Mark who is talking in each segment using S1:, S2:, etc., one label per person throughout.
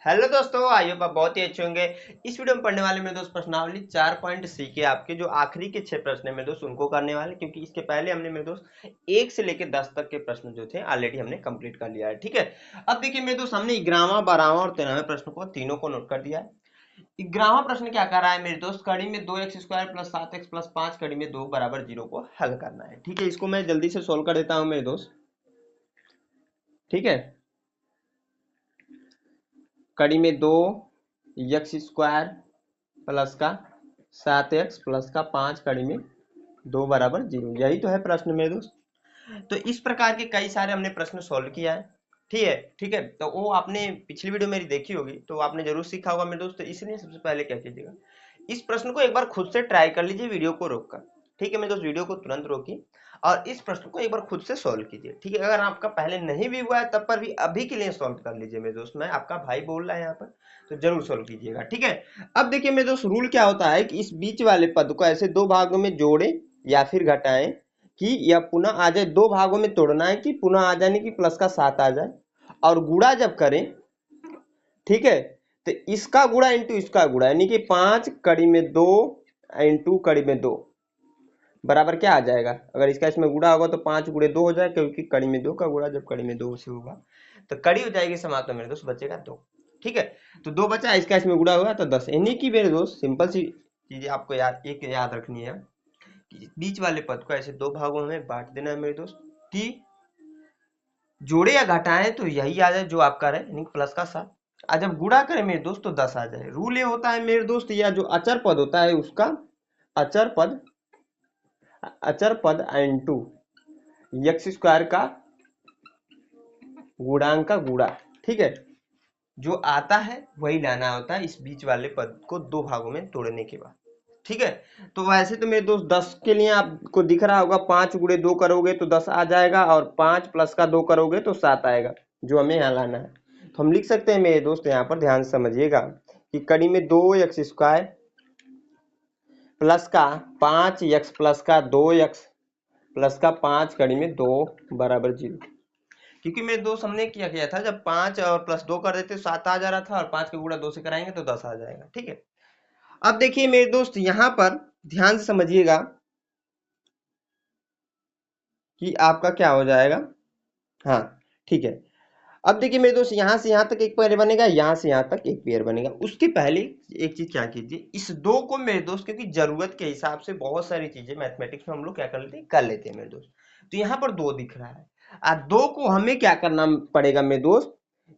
S1: Hello दोस्तों, I hope आप बहुत ही अच्छे होंगे। इस वीडियो में पढ़ने वाले मेरे दोस्त प्रश्नावली 4.सी के आपके जो आखिरी के 6 प्रश्न है मेरे दोस्त उनको करने वाले, क्योंकि इसके पहले हमने मेरे दोस्त 1 से लेकर 10 तक के प्रश्न जो थे ऑलरेडी हमने कंप्लीट कर लिया है। ठीक है, अब देखिए मेरे दोस्त, हमने 11वां 12वां और 13वें प्रश्न को तीनों को नोट कर दिया है। 11वां प्रश्न क्या कर रहा है मेरे दोस्त, कड़ी में 2x² प्लस 7x प्लस 5 कड़ी में 2 बराबर 0 को हल करना है। ठीक है, इसको मैं जल्दी से सोल्व कर देता हूँ मेरे दोस्त। ठीक है, कड़ी में 2x² प्लस का 7x प्लस का 5 कड़ी में 2 बराबर 0, यही तो है प्रश्न मेरे दोस्त। तो इस प्रकार के कई सारे हमने प्रश्न सॉल्व किया है। ठीक है, तो वो आपने पिछली वीडियो मेरी देखी होगी तो आपने जरूर सीखा होगा मेरे दोस्त। तो इसलिए सबसे पहले क्या कीजिएगा, इस प्रश्न को एक बार खुद से ट्राई कर लीजिए वीडियो को रोककर। ठीक है मेरे दोस्त, वीडियो को तुरंत रोकिए और इस प्रश्न को एक बार खुद से सॉल्व कीजिए। ठीक है, अगर आपका पहले नहीं भी हुआ है तब पर भी अभी के लिए सॉल्व कर लीजिए मेरे दोस्त। मैं आपका भाई बोल रहा है यहाँ पर, तो जरूर सॉल्व कीजिएगा। ठीक है, अब देखिए मेरे दोस्त, रूल क्या होता है कि इस बीच वाले पद को ऐसे दो भागों में जोड़े या फिर घटाएं कि यह पुनः आ जाए। दो भागों में तोड़ना है कि पुनः आ जाने की प्लस का 7 आ जाए, और गुणा जब करें, ठीक है, तो इसका गुणा इंटू इसका गुणा, यानी कि 5 कड़ी में 2 इंटू कड़ी में 2 बराबर क्या आ जाएगा। अगर इसका इसमें गुणा होगा तो 5 गुणे 2 हो जाए, क्योंकि कड़ी में 2 का गुणा जब कड़ी में 2 से होगा तो कड़ी हो जाएगी समाप्त, मेरे दोस्त बचेगा 2। ठीक है, तो 2 बचा, इसका इसमें गुणा हुआ तो 10, यानी कि मेरे दोस्त सिंपल सी चीज आपको याद रखनी है कि बीच वाले पद को ऐसे दो भागों में बांट देना है मेरे दोस्त, कि जोड़े या घटाएं तो यही आ जाए जो आपका रहे, यानी प्लस का 7। आज जब गुणा करें मेरे दोस्त तो 10 आ जाए। रूल ये होता है मेरे दोस्त, या जो अचर पद होता है उसका अचर पद इंटू x² का गुणांक का गुणा। ठीक है, जो आता है वही लाना होता है इस बीच वाले पद को दो भागों में तोड़ने के बाद। ठीक है, तो वैसे तो मेरे दोस्त 10 के लिए आपको दिख रहा होगा, 5 गुणे 2 करोगे तो 10 आ जाएगा, और 5 प्लस का 2 करोगे तो 7 आएगा, जो हमें यहाँ लाना है। तो हम लिख सकते हैं मेरे दोस्त, यहाँ पर ध्यान से समझिएगा कि कड़ी में 2x² प्लस का 5x प्लस का 2x प्लस का 5 कड़ी में 2 बराबर 0। क्योंकि मेरे दोस्त हमने क्या किया था, जब 5 और प्लस 2 कर देते 7 आ जा रहा था, और 5 का गुणा 2 से कराएंगे तो 10 आ जाएगा। ठीक है, अब देखिए मेरे दोस्त, यहां पर ध्यान से समझिएगा कि आपका क्या हो जाएगा। हाँ, ठीक है, अब देखिए मेरे दोस्त, यहां से यहां तक एक पेयर बनेगा, यहां से यहां तक एक पेयर बनेगा। उसके पहले एक चीज क्या कीजिए, इस दो को मेरे दोस्त, क्योंकि जरूरत के हिसाब से बहुत सारी चीजें मैथमेटिक्स में हम लोग क्या कर लेते हैं मेरे दोस्त। तो यहाँ पर 2 दिख रहा है, दो को हमें क्या करना पड़ेगा मेरे दोस्त,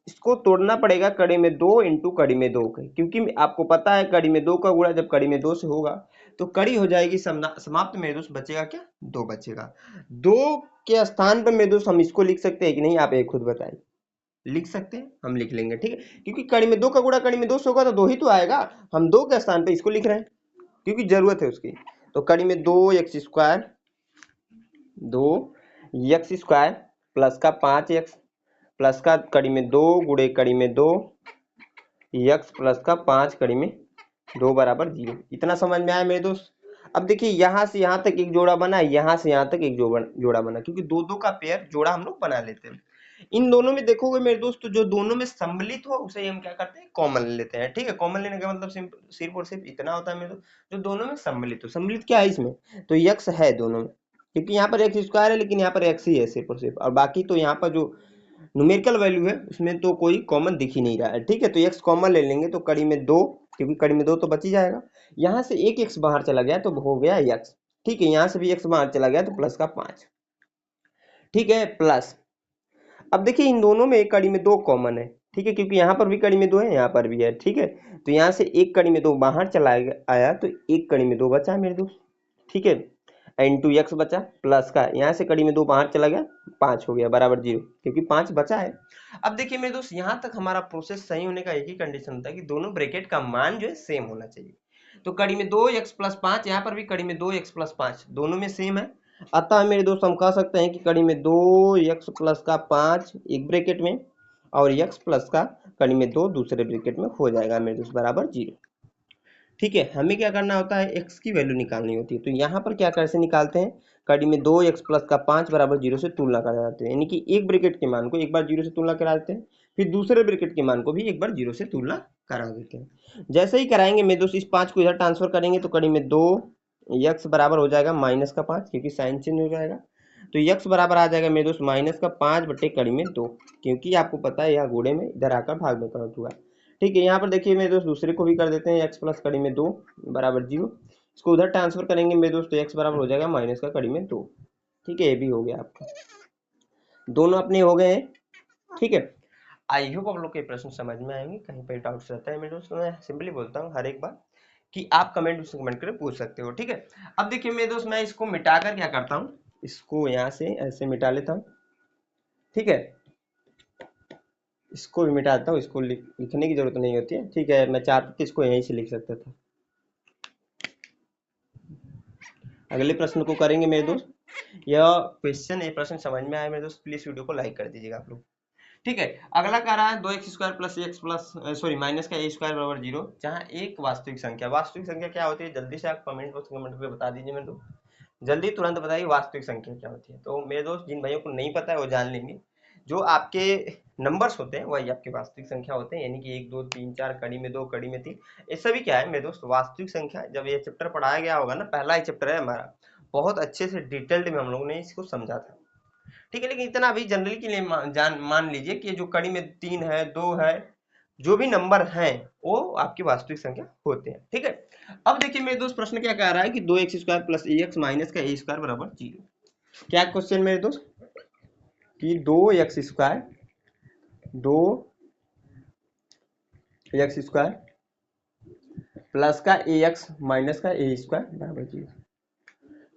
S1: इसको तोड़ना पड़ेगा कड़ी में 2 इंटू कड़ी में 2 के, क्योंकि आपको पता है कड़ी में 2 का गुणा जब कड़ी में 2 से होगा तो कड़ी हो जाएगी समाप्त मेरे दोस्त, बचेगा क्या, 2 बचेगा। 2 के स्थान पर मेरे दोस्त हम इसको लिख सकते हैं कि नहीं, आप एक खुद बताइए। लिख सकते हैं, हम लिख लेंगे। ठीक है, क्योंकि कड़ी में 2 का गुणा कड़ी में 2 से होगा तो 2 ही तो आएगा, हम 2 के स्थान पे इसको लिख रहे हैं क्योंकि जरूरत है उसकी। तो कड़ी में 2x² प्लस का 5x प्लस का कड़ी में 2 गुणे कड़ी में 2 x प्लस का 5 कड़ी में 2 बराबर 0। इतना समझ में आया मेरे दोस्त। अब देखिए, यहां से यहां तक एक जोड़ा बना, यहां से यहां तक एक जोड़ा बना, क्योंकि दो दो का पेयर जोड़ा हम लोग बना लेते हैं। इन दोनों में देखोगे मेरे दोस्त, जो दोनों में सम्मिलित हो उसे हम क्या करते हैं, कॉमन ले लेते हैं। ठीक है, कॉमन लेने का मतलब सिर्फ और सिर्फ इतना होता है मेरे दोस्त, जो दोनों में सम्मिलित हो। सम्मिलित क्या है इसमें, तो x है दोनों में, क्योंकि यहाँ पर x² है लेकिन यहाँ पर x ही है सिर्फ और सिर्फ, और बाकी तो यहाँ पर जो न्यूमेरिकल वैल्यू है उसमें तो कोई कॉमन दिख ही नहीं रहा है। ठीक है, तो x कॉमन ले लेंगे तो कड़ी में 2, क्योंकि कड़ी में 2 तो बच ही जाएगा। यहाँ से एक x बाहर चला गया तो हो गया x। ठीक है, यहाँ से भी x बाहर चला गया तो प्लस का 5। ठीक है, प्लस अब देखिए इन दोनों में एक कड़ी में 2 कॉमन है। ठीक है, क्योंकि यहाँ पर भी कड़ी में 2 है, यहाँ पर भी है। ठीक है, तो यहाँ से एक कड़ी में 2 बाहर चला आया तो एक कड़ी में 2 बचा मेरे दोस्त। ठीक है, इंटू x बचा प्लस का, यहाँ से कड़ी में 2 बाहर चला गया, 5 हो गया बराबर 0, क्योंकि 5 बचा है। अब देखिए मेरे दोस्त, यहाँ तक हमारा प्रोसेस सही होने का एक ही कंडीशन होता है कि दोनों ब्रैकेट का मान जो है सेम होना चाहिए। तो कड़ी में 2x प्लस 5, यहाँ पर भी कड़ी में 2x प्लस 5, दोनों में सेम है। अतः मेरे दोस्त हम कह सकते हैं कि कड़ी में 2x प्लस का 5 एक ब्रैकेट में और x प्लस का कड़ी में 2 दूसरे ब्रैकेट में हो जाएगा मेरे दोस्त बराबर 0। ठीक है, हमें क्या करना होता है, x की वैल्यू निकालनी होती है। तो यहाँ पर क्या कैसे निकालते हैं, कड़ी में 2x प्लस का 5 बराबर 0 से तुलना कर जाते हैं, यानी कि एक ब्रैकेट के मान को एक बार 0 से तुलना करा देते हैं, फिर दूसरे ब्रैकेट के मान को भी एक बार 0 से तुलना करा देते हैं। जैसे ही कराएंगे मेरे दोस्त, इस 5 को इधर ट्रांसफर करेंगे तो कड़ी में 2 यक्स बराबर हो जाएगा -5, क्योंकि साइन चेंज हो जाएगा। तो यक्स बराबर आ जाएगा मेरे दोस्त -5 बटे कड़ी में 2, क्योंकि आपको पता है यहाँ गुणे में इधर आकर भाग में कन्वर्ट हुआ। ठीक है, यहाँ पर देखिए मेरे दोस्त दूसरे को भी कर देते हैं, एक्स प्लस कड़ी में 2 बराबर 0। इसको उधर ट्रांसफर करेंगे मेरे दोस्त, तो एक्स बराबर हो जाएगा माइनस का कड़ी में 2। ठीक है, ये भी हो गया आपका, दोनों अपने हो गए हैं। ठीक है, आई होप आप लोग के प्रश्न समझ में आएंगे। कहीं पर डाउट्स रहता है मेरे दोस्त, मैं सिंपली बोलता हूँ हर एक बार कि आप कमेंट करके पूछ सकते हो। ठीक है, अब देखिए मेरे दोस्त, मैं इसको मिटाकर क्या करता हूँ, इसको यहाँ से ऐसे मिटा लेता हूँ। ठीक है, इसको भी मिटाता हूँ, इसको लिखने की जरूरत नहीं होती है। ठीक है, मैं चाहता था इसको यहीं से लिख सकता था। अगले प्रश्न को करेंगे मेरे दोस्त। यह क्वेश्चन, ये प्रश्न समझ में आया मेरे दोस्त, प्लीज वीडियो को लाइक कर दीजिएगा आप लोग। ठीक है, अगला कह रहा है 2x² plus x plus sorry minus का a² बराबर 0, जहाँ एक वास्तविक संख्या क्या होती है, जल्दी से आप कमेंट बॉक्स में बता दीजिए मेरे दोस्त, जल्दी तुरंत बताइए वास्तविक संख्या क्या होती है। तो मेरे दोस्त जिन भाइयों को नहीं पता है वो जान लेंगे, जो आपके नंबर्स होते हैं वही आपके वास्तविक संख्या होते हैं, यानी कि 1 2 3 4 कड़ी में 2 कड़ी में 3, ये सभी क्या है मेरे दोस्त वास्तविक संख्या। जब ये चैप्टर पढ़ाया गया होगा ना, पहला ही चैप्टर है हमारा, बहुत अच्छे से डिटेल्ड में हम लोगों ने इसको समझा था। ठीक है, लेकिन इतना अभी जनरल के लिए मान लीजिए कि जो कड़ी में 3 है 2 है, जो भी नंबर हैं वो आपकी वास्तविक संख्या होते हैं। ठीक है, अब देखिए मेरे दोस्त प्रश्न क्या कह रहा है कि 2x² प्लस ax माइनस का a² बराबर 0। क्या क्वेश्चन मेरे दोस्त कि 2x² प्लस का ax माइनस का a² बराबर 0।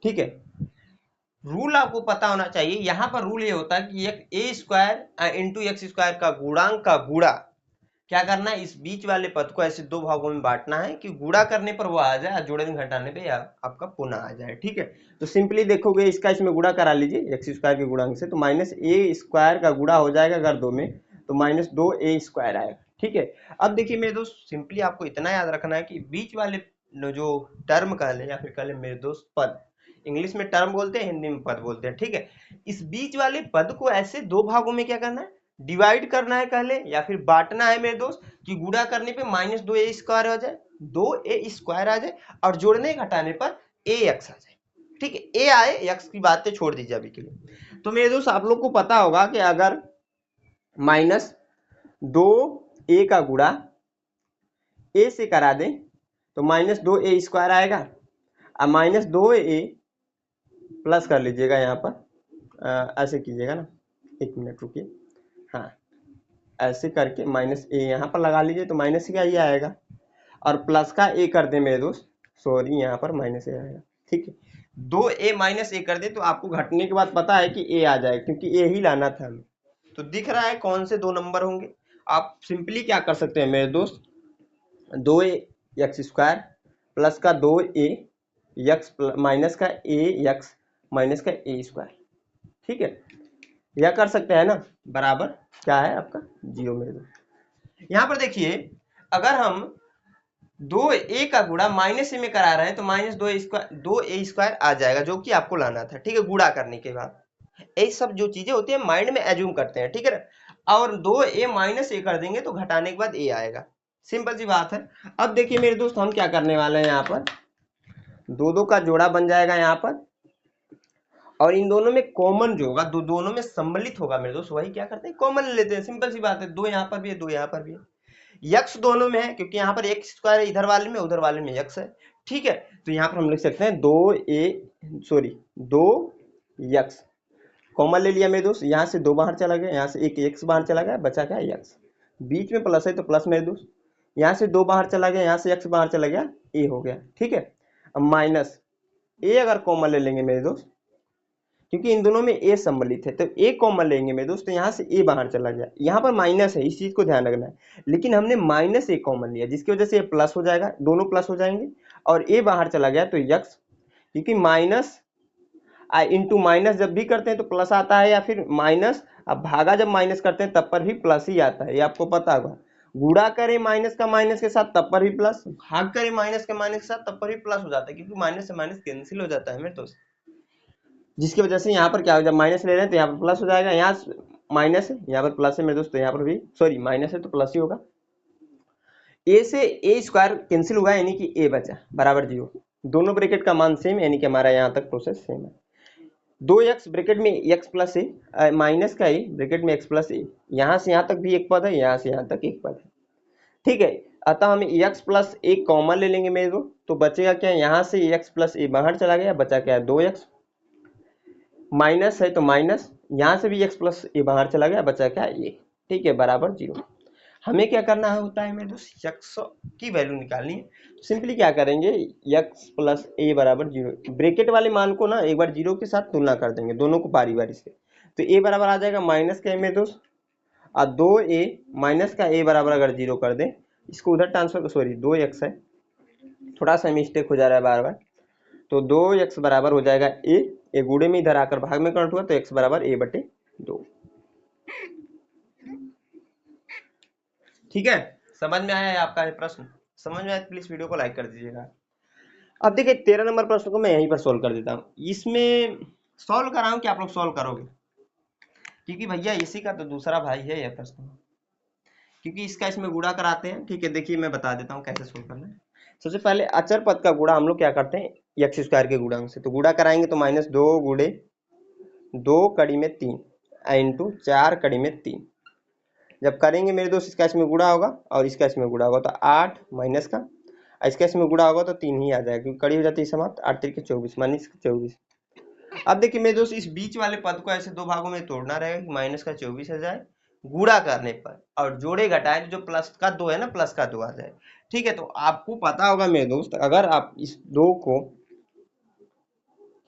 S1: ठीक है, रूल आपको पता होना चाहिए। यहाँ पर रूल ये होता है कि एक a² इंटू x² का गुणांक का गुणा क्या करना है, इस बीच वाले पद को ऐसे दो भागों में बांटना है कि गुणा करने पर वो आ जाए और जोड़ने घटाने पे आपका पुनः आ जाए। ठीक है, तो सिंपली देखोगे इसका इसमें गुणा करा लीजिए x² के गुणांक से, तो -a² का गुणा हो जाएगा अगर 2 में, तो -2a² आएगा। ठीक है, अब देखिए मेरे दोस्त सिंपली आपको इतना याद रखना है कि बीच वाले जो टर्म कह ले या फिर कह ले मेरे दोस्त पद, इंग्लिश में टर्म बोलते हैं, हिंदी में पद बोलते हैं। ठीक है, इस बीच वाले पद को ऐसे दो भागों में क्या करना है, डिवाइड करना है कह ले या फिर बांटना है मेरे दोस्त, कि गुणा करने पे -2a² हो जाए, 2a² आ जाए और जोड़ने घटाने पर ax आ जाए। ठीक है, a आए, x की बातें छोड़ दीजिए अभी के लिए। तो मेरे दोस्त आप लोग को पता होगा कि अगर -2a का गुणा a से करा दें तो -2a² आएगा, और -2a प्लस कर लीजिएगा यहाँ पर, ऐसे कीजिएगा ना, 1 मिनट रुकिए, हाँ ऐसे करके -a यहाँ पर लगा लीजिए तो माइनस का ही आएगा, और प्लस का a कर दे मेरे दोस्त, सॉरी यहाँ पर -a आएगा। ठीक है, 2a - a कर दे तो आपको घटने के बाद पता है कि a आ जाएगा, क्योंकि a ही लाना था हमें। तो दिख रहा है कौन से दो नंबर होंगे। आप सिंपली क्या कर सकते हैं मेरे दोस्त, 2x² प्लस का 2a x माइनस का ax माइनस का a²। ठीक है, यह कर सकते हैं ना, बराबर क्या है आपका 0 मेरे दोस्त। यहाँ पर देखिए अगर हम 2a का गुणा -a में करा रहे हैं तो -2a² आ जाएगा, जो कि आपको लाना था। ठीक है, गुणा करने के बाद ये सब जो चीजें होती है माइंड में एज्यूम करते हैं। ठीक है, और 2a - a कर देंगे तो घटाने के बाद a आएगा, सिंपल सी बात है। अब देखिए मेरे दोस्त हम क्या करने वाले हैं, यहाँ पर दो का जोड़ा बन जाएगा यहाँ पर, और इन दोनों में कॉमन जो होगा, दोनों में सम्मिलित होगा मेरे दोस्त, वही क्या करते हैं कॉमन ले लेते हैं। सिंपल सी बात है, 2 यहाँ पर भी है 2 यहाँ पर भी है, यक्स दोनों में है क्योंकि यहाँ पर x² इधर वाले में उधर वाले में यक्स है। ठीक है, तो यहाँ पर हम लिख सकते हैं 2x कॉमन ले लिया मेरे दोस्त, यहाँ से 2 बाहर चला गया, यहाँ से एक x बाहर चला गया, बचा क्या x, बीच में प्लस है तो प्लस मेरे दोस्त, यहाँ से 2 बाहर चला गया, यहाँ से x बाहर चला गया, a हो गया। ठीक है, अब माइनस a अगर कॉमन ले लेंगे मेरे दोस्त, क्योंकि इन दोनों में a सम्मिलित है तो a कॉमन लेंगे मेरे दोस्त, तो यहाँ से a बाहर चला गया, यहाँ पर माइनस है, इस चीज को ध्यान रखना है, लेकिन हमने -a कॉमन लिया जिसकी वजह से ये प्लस हो जाएगा, दोनों प्लस हो जाएंगे, और a बाहर चला गया तो यक्स, क्योंकि माइनस इंटू माइनस जब भी करते हैं तो प्लस आता है, या फिर माइनस अब भागा जब माइनस करते हैं तब पर भी प्लस ही आता है, ये आपको पता होगा। गुणा करें माइनस का माइनस के साथ तब पर भी प्लस, भाग करें माइनस के माइनस के साथ तब पर भी प्लस हो जाता है, क्योंकि माइनस से माइनस कैंसिल हो जाता है मेरे दोस्त, जिसकी वजह से यहाँ पर क्या हो, जब माइनस ले रहे हैं तो यहाँ पर प्लस हो जाएगा, यहाँ माइनस है, यहाँ पर प्लस है मेरे दोस्त, तो यहाँ पर भी सॉरी माइनस है तो प्लस ही होगा। ए से ए स्क्वायर कैंसिल हुआ यानी कि ए बचा बराबर 0। दोनों ब्रैकेट का मान सेम यानी कि हमारा यहाँ तक प्रोसेस सेम है। 2x ब्रैकेट में x प्लस ए माइनस का ए ब्रैकेट में x प्लस ए, यहाँ से यहाँ तक भी एक पद है, यहाँ से यहाँ तक एक पद है, ठीक है। अतः हम x प्लस ए कॉमन ले लेंगे मेरे को, तो बचेगा क्या, यहाँ से x प्लस ए बाहर चला गया, बचा क्या है 2x, माइनस है तो माइनस, यहाँ से भी x प्लस ए बाहर चला गया, बचा क्या है ये, ठीक है, बराबर 0। हमें क्या करना होता है मेरे दोस्त, x की वैल्यू निकालनी है, तो सिंपली क्या करेंगे, x प्लस ए बराबर 0, ब्रैकेट वाले मान को ना एक बार 0 के साथ तुलना कर देंगे, दोनों को बारी बारी से, तो a बराबर आ जाएगा माइनस का मेरे दोस्त, और 2a माइनस का a बराबर अगर 0 कर दें, इसको उधर ट्रांसफर, सॉरी 2x है, थोड़ा सा मिस्टेक हो जा रहा है बार बार, तो 2x बराबर हो जाएगा a गुणे में इधर आकर भाग में कन्वर्ट हुआ, तो x बराबर a बटे 2। ठीक है, समझ में आया है आपका ये प्रश्न? समझ में आया प्लीज वीडियो को लाइक कर दीजिएगा। अब देखिए 13 नंबर प्रश्न को मैं यहीं पर सोल्व कर देता हूँ। इसमें सोल्व कर रहा हूँ कि आप लोग सोल्व करोगे, क्योंकि भैया इसी का तो दूसरा भाई है यह प्रश्न, क्योंकि इसका इसमें गुणा कराते हैं। ठीक है, देखिए मैं बता देता हूँ कैसे सोल्व करना है। सबसे पहले अचर पद का गुणा हम लोग क्या करते हैं, एक्स स्क्वायर के गुणांक से, तो गुणा कराएंगे तो माइनस 2 गुणे 2 कड़ी में 3 इंटू 4 कड़ी में 3, जब करेंगे मेरे दोस्त इसका इसमें गुणा होगा और इसका इसमें गुणा होगा, तो 8 माइनस का इसका इसमें गुणा होगा तो 3 ही आ जाएगा, क्योंकि कड़ी हो जाती है समाप्त, 8 3 के 24 माइनस 24। अब देखिए मेरे दोस्त इस बीच वाले पद को ऐसे दो भागों में तोड़ना रहेगा कि माइनस का 24 आ जाए गुणा करने पर, और जोड़े घटाए जो प्लस का 2 है ना, प्लस का 2 आ जाए। ठीक है, तो आपको पता होगा मेरे दोस्त, अगर आप इस 2 को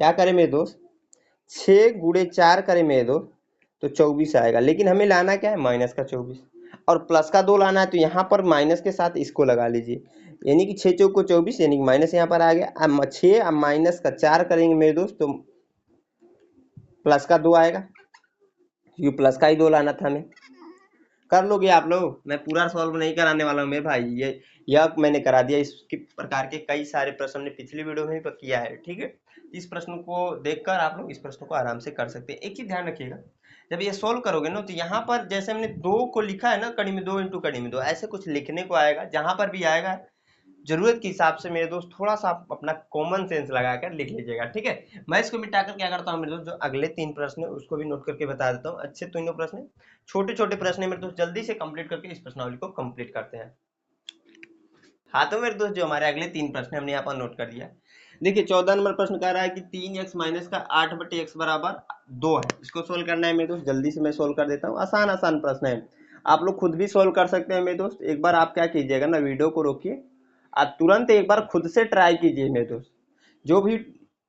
S1: क्या करें मेरे दोस्त, 6 गुणे 4 करें मेरे दोस्त, तो 24 आएगा, लेकिन हमें लाना क्या है माइनस का 24, और प्लस का 2 लाना है, तो यहाँ पर माइनस के साथ इसको लगा लीजिए, यानी कि 6 चौक को 24, यानी कि माइनस यहाँ पर आ गया। अब 6 अब माइनस का 4 करेंगे मेरे दोस्त, तो प्लस का 2 आएगा, क्योंकि प्लस का ही 2 लाना था हमें। कर लोगे आप लोग, मैं पूरा सॉल्व नहीं कराने वाला हूँ मेरे भाई, यह मैंने करा दिया। इस प्रकार के कई सारे प्रश्न ने पिछली वीडियो में भी किया है। ठीक है, इस प्रश्न को देखकर आप लोग इस प्रश्न को आराम से कर सकते हैं। एक चीज ध्यान रखिएगा, जब ये सोल्व करोगे ना, तो यहाँ पर जैसे हमने 2 को लिखा है ना, कड़ी में 2 इंटू कड़ी में 2, ऐसे कुछ लिखने को आएगा, जहां पर भी आएगा जरूरत के हिसाब से मेरे दोस्त थोड़ा सा आप अपना कॉमन सेंस लगाकर लिख लीजिएगा। ठीक है, मैं इसको मिटाकर क्या करता हूँ मेरे दोस्त, जो अगले 3 प्रश्न है उसको भी नोट करके बता देता हूँ। अच्छे तीनों प्रश्न छोटे छोटे प्रश्न है मेरे दोस्त, जल्दी से कंप्लीट करके इस प्रश्नावली को कंप्लीट करते हैं। हाँ तो मेरे दोस्त जो हमारे अगले 3 प्रश्न हमने यहाँ पर नोट कर दिया। देखिए 14 नंबर प्रश्न कह रहा है कि 3x माइनस का 8 बटे एक्स बराबर 2 है। इसको सोल्व करना है मेरे दोस्त, जल्दी से मैं सोल्व कर देता हूँ। आसान आसान प्रश्न है, आप लोग खुद भी सोल्व कर सकते हैं मेरे दोस्त। एक बार आप क्या कीजिएगा ना, वीडियो को रोकिए, आप तुरंत एक बार खुद से ट्राई कीजिए मेरे दोस्त। जो भी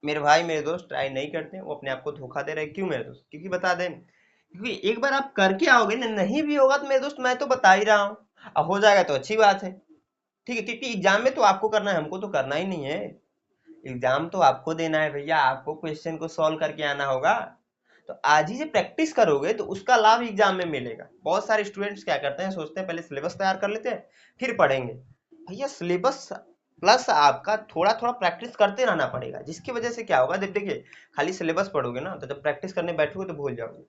S1: मेरे भाई मेरे दोस्त ट्राई नहीं करते वो अपने आप को धोखा दे रहे हैं। क्यों मेरे दोस्त, क्योंकि बता दें, क्योंकि एक बार आप करके आओगे ना, नहीं भी होगा तो मेरे दोस्त मैं तो बता ही रहा हूँ, अब हो जाएगा तो अच्छी बात है। ठीक है, क्योंकि एग्जाम में तो आपको करना है, हमको तो करना ही नहीं है। एग्जाम तो आपको देना है भैया, आपको क्वेश्चन को सॉल्व करके आना होगा। तो आज ही से प्रैक्टिस करोगे तो उसका लाभ एग्जाम में मिलेगा। बहुत सारे स्टूडेंट्स क्या करते हैं, सोचते हैं पहले सिलेबस तैयार कर लेते हैं फिर पढ़ेंगे। भैया सिलेबस प्लस आपका थोड़ा थोड़ा प्रैक्टिस करते रहना पड़ेगा, जिसकी वजह से क्या होगा, जब देखिए खाली सिलेबस पढ़ोगे ना, तो जब प्रैक्टिस करने बैठोगे तो भूल जाओगे।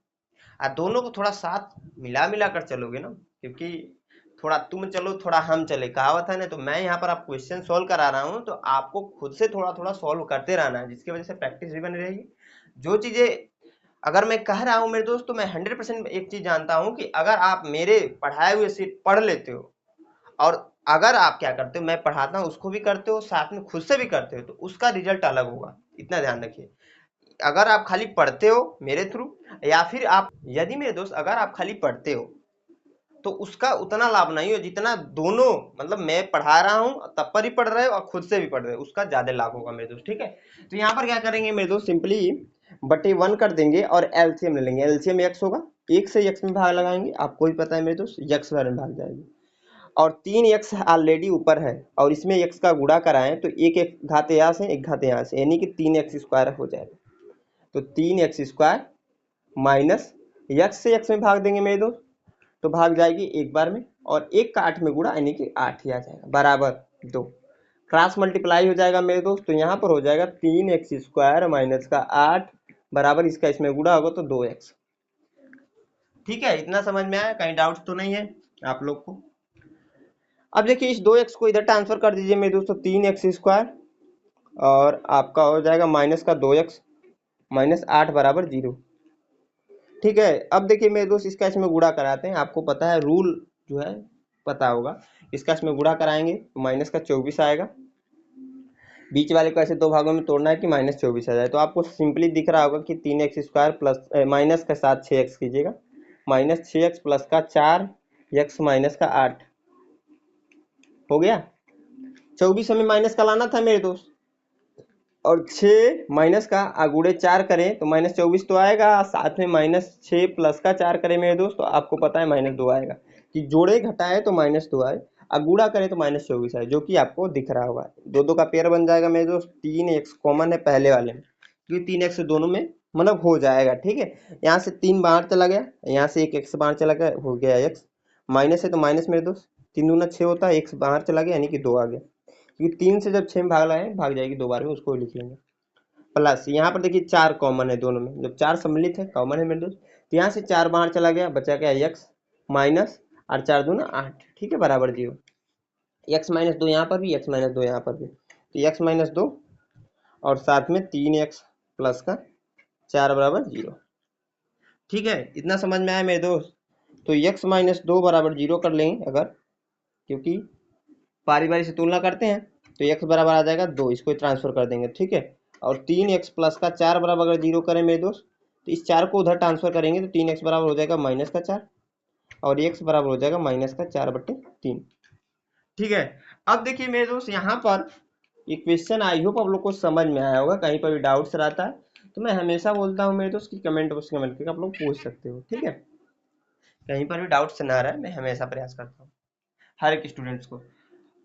S1: और दोनों को थोड़ा साथ मिला मिला कर चलोगे ना, क्योंकि थोड़ा तुम चलो थोड़ा हम चले कहावत है ना, तो मैं यहाँ पर आप क्वेश्चन सोल्व करा रहा हूँ, तो आपको खुद से थोड़ा थोड़ा सोल्व करते रहना है, जिसकी वजह से प्रैक्टिस भी बनी रहेगी। जो चीजें अगर मैं कह रहा हूँ मेरे दोस्त, तो मैं 100% एक चीज जानता हूँ कि अगर आप मेरे पढ़ाए हुए से पढ़ लेते हो, और अगर आप क्या करते हो, मैं पढ़ाता हूँ उसको भी करते हो, साथ में खुद से भी करते हो, तो उसका रिजल्ट अलग होगा, इतना ध्यान रखिए। अगर आप खाली पढ़ते हो मेरे थ्रू, या फिर आप यदि मेरे दोस्त अगर आप खाली पढ़ते हो, तो उसका उतना लाभ नहीं हो जितना दोनों, मतलब मैं पढ़ा रहा हूँ तब पर ही पढ़ रहे हो और खुद से भी पढ़ रहे हो, उसका ज्यादा लाभ होगा मेरे दोस्त। ठीक है, तो यहाँ पर क्या करेंगे मेरे दोस्त, सिंपली बटे 1 कर देंगे और एलसीएम ले लेंगे। एलसीएम एक्स होगा, एक से एक्स में भाग लगाएंगे, आपको भी पता है मेरे दोस्त एक्स बार में भाग जाएगी, और 3x ऑलरेडी ऊपर है और इसमें x का गुणा कराएं, तो एक घात यहाँ से एक घात यहाँ से, यानी कि 3x स्क्वायर हो जाएगा। तो 3x स्क्वायर माइनस x से x में भाग देंगे मेरे दोस्त, तो भाग जाएगी एक बार में, और 1 का 8 में गुणा, यानी कि 8 ही आ जाएगा बराबर 2। क्रॉस मल्टीप्लाई हो जाएगा मेरे दोस्त, तो यहाँ पर हो जाएगा 3x स्क्वायर माइनस का 8 बराबर इसका इसमें गुणा होगा तो 2x। ठीक है, इतना समझ में आया? कहीं डाउट तो नहीं है आप लोग को? अब देखिए इस 2x को इधर ट्रांसफर कर दीजिए मेरे दोस्तों, 3x² और आपका हो जाएगा माइनस का 2x माइनस 8 बराबर 0। ठीक है, अब देखिए मेरे दोस्त इसका इसमें गुणा कराते हैं। आपको पता है रूल जो है पता होगा, इसका इसमें गुणा कराएंगे तो माइनस का 24 आएगा। बीच वाले को ऐसे दो भागों में तोड़ना है कि माइनस 24 आ जाए। तो आपको सिंपली दिख रहा होगा कि 3x² प्लस माइनस का साथ 6x कीजिएगा, माइनस 6x प्लस का 4x माइनस का 8 हो गया। 24 हमें माइनस का लाना था मेरे दोस्त, और 6 माइनस का अगुड़े 4 करें तो माइनस 24 तो आएगा, साथ में माइनस 6 प्लस का 4 करें मेरे दोस्त तो आपको पता है माइनस 2 आएगा। कि जोड़े घटाए तो माइनस 2 आए, अगुड़ा करें तो माइनस 24 आए, जो कि आपको दिख रहा होगा। दो दो का पेयर बन जाएगा मेरे दोस्त, 3x कॉमन है पहले वाले में, क्योंकि 3x दोनों में मतलब हो जाएगा। ठीक है, यहाँ से 3 बाहर चला गया, यहाँ से एक x बाहर चला गया, हो गया x। माइनस है तो माइनस मेरे दोस्त, 3 दूना 6 होता है, x बाहर चला गया यानी कि 2 आ गया। क्योंकि 3 से जब 6 में भाग लगाए भाग जाएगी 2 बार में, उसको लिख लेंगे। प्लस यहाँ पर देखिए 4 कॉमन है दोनों में, जब 4 सम्मिलित है कॉमन है मेरे दोस्त, तो यहाँ से 4 बाहर चला गया, बचा क्या x माइनस और 4 दूना 8। ठीक है, बराबर 0। x माइनस 2 यहाँ पर भी, x माइनस 2 यहाँ पर भी, तो x माइनस 2 और साथ में 3x प्लस का 4 बराबर 0। ठीक है, इतना समझ में आया मेरे दोस्त? तो x माइनस 2 बराबर 0 कर लेंगे अगर, क्योंकि बारी बारी से तुलना करते हैं, तो x बराबर आ जाएगा 2, इसको ट्रांसफर कर देंगे। ठीक है, और 3x प्लस का 4 बराबर अगर 0 करें मेरे दोस्त, तो इस 4 को उधर ट्रांसफर करेंगे तो 3x बराबर हो जाएगा माइनस का 4 और x बराबर हो जाएगा माइनस का 4/3। ठीक है, अब देखिए मेरे दोस्त यहाँ पर ये क्वेश्चन आई होप आप लोग को समझ में आया होगा। कहीं पर भी डाउट्स रहता है तो मैं हमेशा बोलता हूँ मेरे दोस्त की कमेंट बॉक्स कमेंट करके आप लोग पूछ सकते हो। ठीक है, कहीं पर भी डाउट्स ना रहा है, मैं हमेशा प्रयास करता हूँ हर एक स्टूडेंट्स को।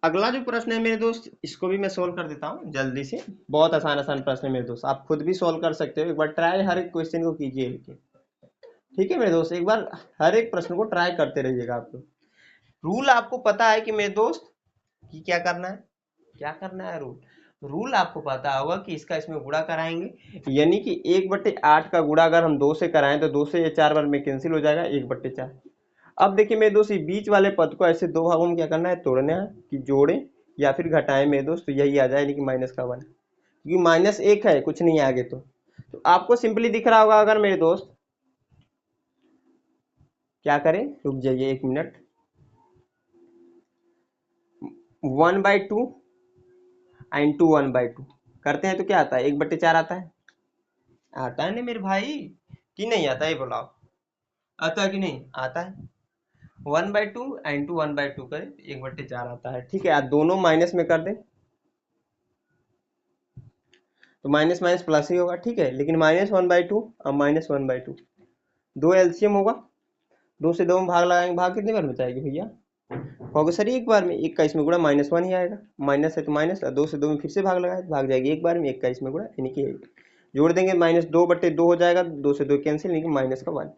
S1: अगला जो प्रश्न है मेरे दोस्त, इसको भी मैं सोल्व कर देता हूँ जल्दी से। बहुत आसान आसान प्रश्न है मेरे दोस्त, आप खुद भी सोल्व कर सकते हो। एक बार ट्राई हर एक क्वेश्चन को कीजिए लेके। ठीक है मेरे दोस्त, एक बार हर एक प्रश्न को ट्राई करते रहिएगा आप लोग। रूल आपको पता है कि मेरे दोस्त कि क्या करना है, क्या करना है रूल। रूल आपको पता होगा कि इसका इसमें गुणा कराएंगे, यानी कि 1/8 का गुणा अगर हम 2 से कराएं तो 2 से ये 4 बार में कैंसिल हो जाएगा, 1/4। अब देखिए मेरे दोस्त, बीच वाले पद को ऐसे दो भागों में क्या करना है, तोड़ना है कि जोड़े या फिर घटाएं मेरे दोस्त, तो यही आ जाए, यानी कि माइनस का 1, क्योंकि माइनस 1 है, कुछ नहीं है आगे। तो आपको सिंपली दिख रहा होगा, अगर मेरे दोस्त क्या करें, रुक जाइए 1 मिनट, 1/2 इंटू 1/2 करते हैं तो क्या आता है, 1/4 आता है। आता है ना मेरे भाई, कि नहीं आता है, बोलाओ आता है कि नहीं आता है। 1/2 इंटू 1/2 करें 1/4 आता है। ठीक है, आप दोनों माइनस में कर दें तो माइनस माइनस प्लस ही होगा। ठीक है, लेकिन -1/2 और -1/2 दो एलसीएम होगा, 2 से 2 में भाग लगाएंगे, भाग कितने बार बचाएगी भैया, होगा सर एक बार में। एक का इसमें गुणा -1 ही आएगा, माइनस है तो माइनस, 2 से 2 में फिर से भाग लगाए भाग जाएगी एक बार में, एक का इसमें गुणा यानी कि जोड़ देंगे -2/2 हो जाएगा, 2 से 2 कैंसिल, यानी कि माइनस का 1।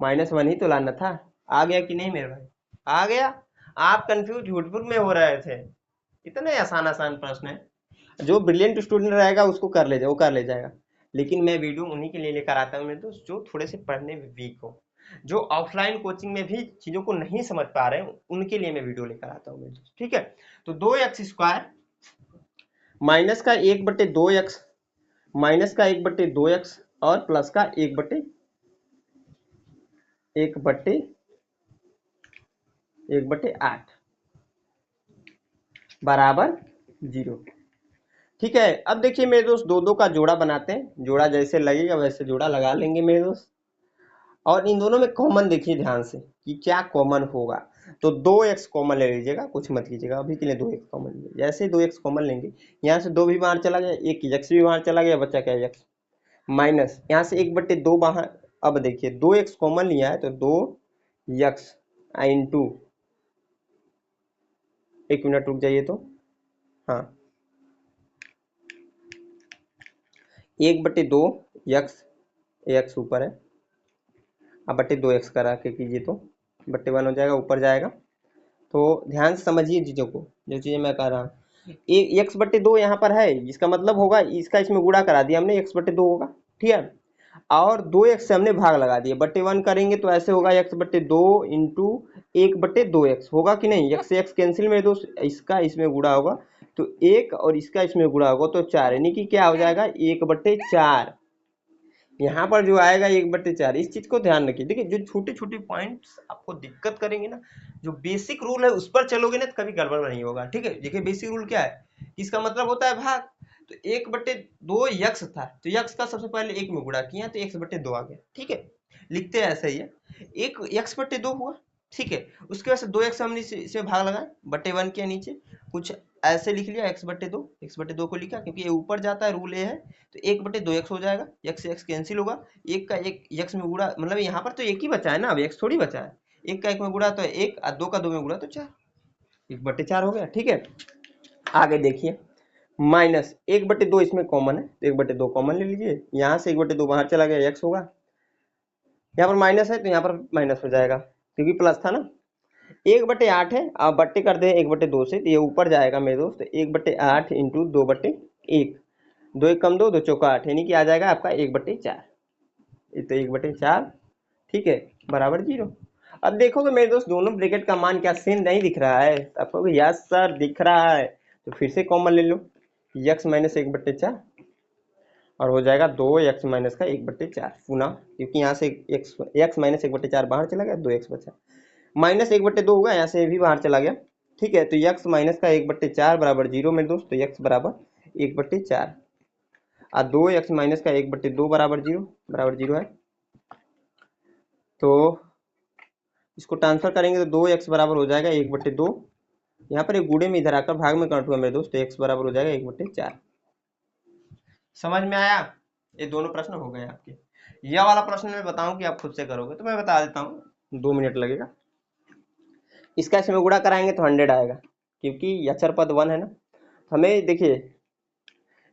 S1: -1 ही तो लाना था। आ गया कि नहीं मेरे भाई, आ गया? आप कंफ्यूज झूठपुर में हो रहे थे। इतने आसान आसान प्रश्न है, जो ब्रिलियंट स्टूडेंट रहेगा उसको कर ले जाए, वो कर ले जाएगा। लेकिन मैं वीडियो उन्हीं के लिए लेकर आता हूँ मेरे दोस्त, जो थोड़े से पढ़ने में वीक हो, जो ऑफलाइन कोचिंग में भी चीजों को नहीं समझ पा रहे हैं, उनके लिए मैं वीडियो लेकर आता हूँ मेरे दोस्त। ठीक है, तो 2x² माइनस का 1/2x माइनस का 1/2x और प्लस का 1/8 बराबर 0। ठीक है, अब देखिए मेरे दोस्त, दो दो का जोड़ा बनाते हैं, जोड़ा जैसे लगेगा वैसे जोड़ा लगा लेंगे मेरे दोस्त। और इन दोनों में कॉमन देखिए ध्यान से कि क्या कॉमन होगा। तो 2x कॉमन ले लीजिएगा, कुछ मत कीजिएगा, अभी के लिए 2x कॉमन लीजिए। जैसे 2x कॉमन लेंगे, यहाँ से 2 भी बाहर चला गया, एक x भी बाहर चला गया, बच्चा क्या x माइनस यहाँ से 1/2 बाहर। अब देखिए 2x कॉमन लिया है तो 2x इंटू, एक मिनट रुक जाइए तो, हाँ 1/2 x ऊपर है, अब /2x करा के कीजिए तो /1 हो जाएगा, ऊपर जाएगा। तो ध्यान से समझिए चीज़ों को, जो चीज़ें मैं कह रहा हूँ। एक x/2 यहाँ पर है, इसका मतलब होगा इसका इसमें गुणा करा दिया हमने, x/2 होगा। ठीक है, और 2x से हमने भाग लगा दिया, बट्टे 1 करेंगे तो ऐसे होगा x बट्टे 2 इंटू 1/2x होगा कि नहीं। x से x कैंसिल मेरे दोस्त, इसका इसमें गुणा होगा तो 1 और इसका इसमें गुणा होगा तो 4, यानी कि क्या हो जाएगा 1/4। यहाँ पर जो आएगा 1/4। इस चीज को ध्यान रखिए। देखिए जो छोटे छोटे पॉइंट्स आपको दिक्कत करेंगे ना, जो बेसिक रूल है उस पर चलोगे ना तो कभी गड़बड़ नहीं होगा। ठीक है, देखिए बेसिक रूल क्या है, इसका मतलब होता है भाग। तो 1/2 यक्स था तो यक्स का सबसे पहले 1 में गुणा किया तो x/2 आ गया। ठीक है, लिखते हैं ऐसा ही है, 1x/2 हुआ। ठीक है, उसके बाद से 2x हमने इसे भाग लगाया, बटे 1 के नीचे कुछ ऐसे लिख लिया, x/2 को लिखा क्योंकि ये ऊपर जाता है, रूल ये है। तो 1/2x हो जाएगा, x से x कैंसिल होगा, एक का एक x में गुणा, मतलब यहाँ पर तो एक ही बचा है ना, अब x थोड़ी बचा है। एक का एक में गुणा तो 1 और 2 का 2 में गुणा तो 4, 1/4 हो गया। ठीक है, आगे देखिए माइनस 1/2 इसमें कॉमन है तो 1/2 कॉमन ले लीजिए, यहाँ से 1/2 बाहर चला गया, x होगा। यहाँ पर माइनस है तो यहाँ पर माइनस हो जाएगा क्योंकि प्लस था ना। 1/8 है, आप बट्टे कर दें 1/2 से तो ये ऊपर जाएगा मेरे दोस्त। 1/8 इंटू 2/1, 2 1 कम 2, 2 चौका 8, यानी कि आ जाएगा आपका 1/4। तो 1/4 ठीक है बराबर 0। अब देखोगे मेरे दोस्त दोनों ब्रैकेट का मान क्या सेम नहीं दिख रहा है, तो आपको यस सर दिख रहा है, तो फिर से कॉमन ले लो, x माइनस 1/4 और हो जाएगा 2x माइनस का 1/4 पुनः, क्योंकि यहाँ से x माइनस 1/4 बाहर चला गया, 2x बचा, माइनस 1/2 होगा, यहाँ से भी बाहर चला गया। ठीक है, तो x माइनस का 1/4 बराबर 0 मेरे दोस्त, तो x बराबर 1/4 और 2x माइनस का 1/2 बराबर 0 है। तो इसको ट्रांसफर करेंगे तो 2x बराबर हो जाएगा 1/2, यहाँ पर एक गुणे में इधर आकर भाग में काट हुआ मेरे दोस्त, तो x बराबर हो जाएगा 1/4। समझ में आया? ये दोनों प्रश्न हो गए आपके। यह वाला प्रश्न मैं बताऊं कि आप खुद से करोगे तो मैं बता देता हूँ, 2 मिनट लगेगा। इसका इसमें गुणा कराएंगे तो 100 आएगा क्योंकि अचर पद 1 है ना। हमें देखिए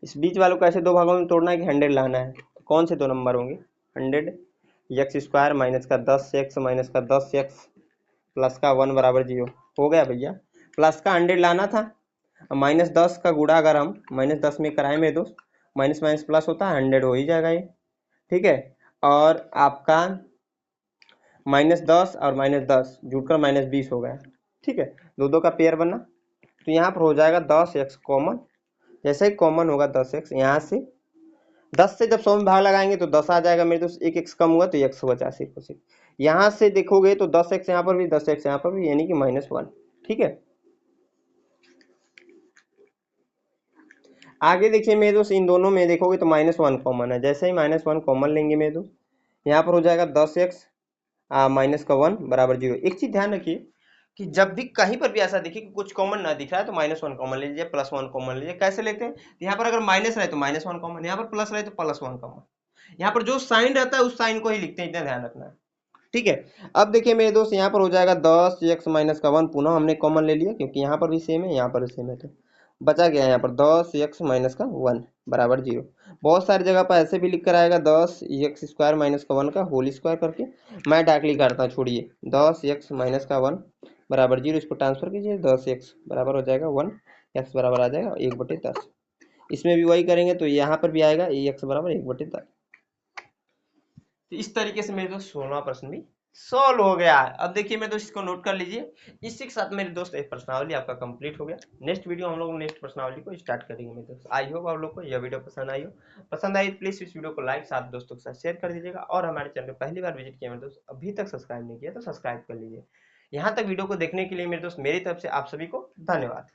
S1: इस बीच वालों को ऐसे दो भागों में तोड़ना है कि 100 लाना है, तो कौन से दो नंबर होंगे, 100 एक्स स्क्वायर माइनस का 10x माइनस का 10x प्लस का 1 बराबर 0 हो गया भैया। प्लस का 100 लाना था, माइनस 10 का गुणा अगर हम माइनस 10 में कराए मेरे दोस्त, माइनस माइनस प्लस होता है, 100 हो ही जाएगा ये। ठीक है, और आपका -10 और -10 जुड़कर -20 हो गया। ठीक है, दो दो का पेयर बना, तो यहाँ पर हो जाएगा 10x कॉमन, जैसे ही कॉमन होगा 10x, यहाँ से 10 से जब 100 में भाग लगाएंगे तो 10 आ जाएगा मेरे दोस्त, एक x कम हुआ तो x बचा सिर्फ और सिर्फ। यहाँ से देखोगे तो 10x यहाँ पर भी, 10x यहाँ पर भी, यानी कि -1। ठीक है, आगे देखिए मेरे दोस्त इन दोनों में देखोगे तो -1 कॉमन है, जैसे ही -1 कॉमन लेंगे मेरे दोस्त, यहाँ पर हो जाएगा 10x माइनस का 1 बराबर 0। एक चीज ध्यान रखिए कि जब भी कहीं पर भी ऐसा देखिए कि कुछ कॉमन ना दिख रहा है तो -1 कॉमन ले लीजिए, +1 कॉमन लीजिए। कैसे लेते हैं, यहाँ पर अगर माइनस रहे तो -1 कॉमन, यहाँ पर प्लस रहे तो +1 कॉमन, यहाँ पर जो साइन रहता है उस साइन को ही लिखते हैं, इतना ध्यान रखना है। ठीक है, अब देखिए मेरे दोस्त यहाँ पर हो जाएगा 10x माइनस का 1, पुनः हमने कॉमन ले लिया क्योंकि यहाँ पर भी सेम है यहाँ पर भी सेम है, तो बचा गया यहाँ पर 10x माइनस का 1 बराबर 0। बहुत सारी जगह पर ऐसे भी लिख कर आएगा 10x स्क्वायर माइनस का 1 का होल स्क्वायर करके, मैं डायरेक्टली करता हूँ, छोड़िए 10x माइनस का 1 बराबर 0, इसको ट्रांसफर कीजिए, 10x बराबर हो जाएगा 1, x बराबर आ जाएगा 1/10। इसमें भी वही करेंगे तो यहाँ पर भी आएगा x बराबर 1/10। तो इस तरीके से मेरे दोस्त 16वां प्रश्न भी सॉल्व हो गया है। अब देखिए मेरे दोस्त इसको नोट कर लीजिए, इसी के साथ मेरे दोस्त एक प्रश्नावली आपका कंप्लीट हो गया। नेक्स्ट वीडियो हम लोग नेक्स्ट प्रश्नावली को स्टार्ट करेंगे मेरे दोस्त। आई होप आप लोग को यह वीडियो पसंद आई हो, पसंद आई प्लीज इस वीडियो को लाइक साथ दोस्तों के साथ शेयर कर दीजिएगा, और हमारे चैनल को पहली बार विजिट किया मेरे दोस्त अभी तक सब्सक्राइब नहीं किया तो सब्सक्राइब कर लीजिए। यहाँ तक वीडियो को देखने के लिए मेरे दोस्त मेरी तरफ से आप सभी को धन्यवाद।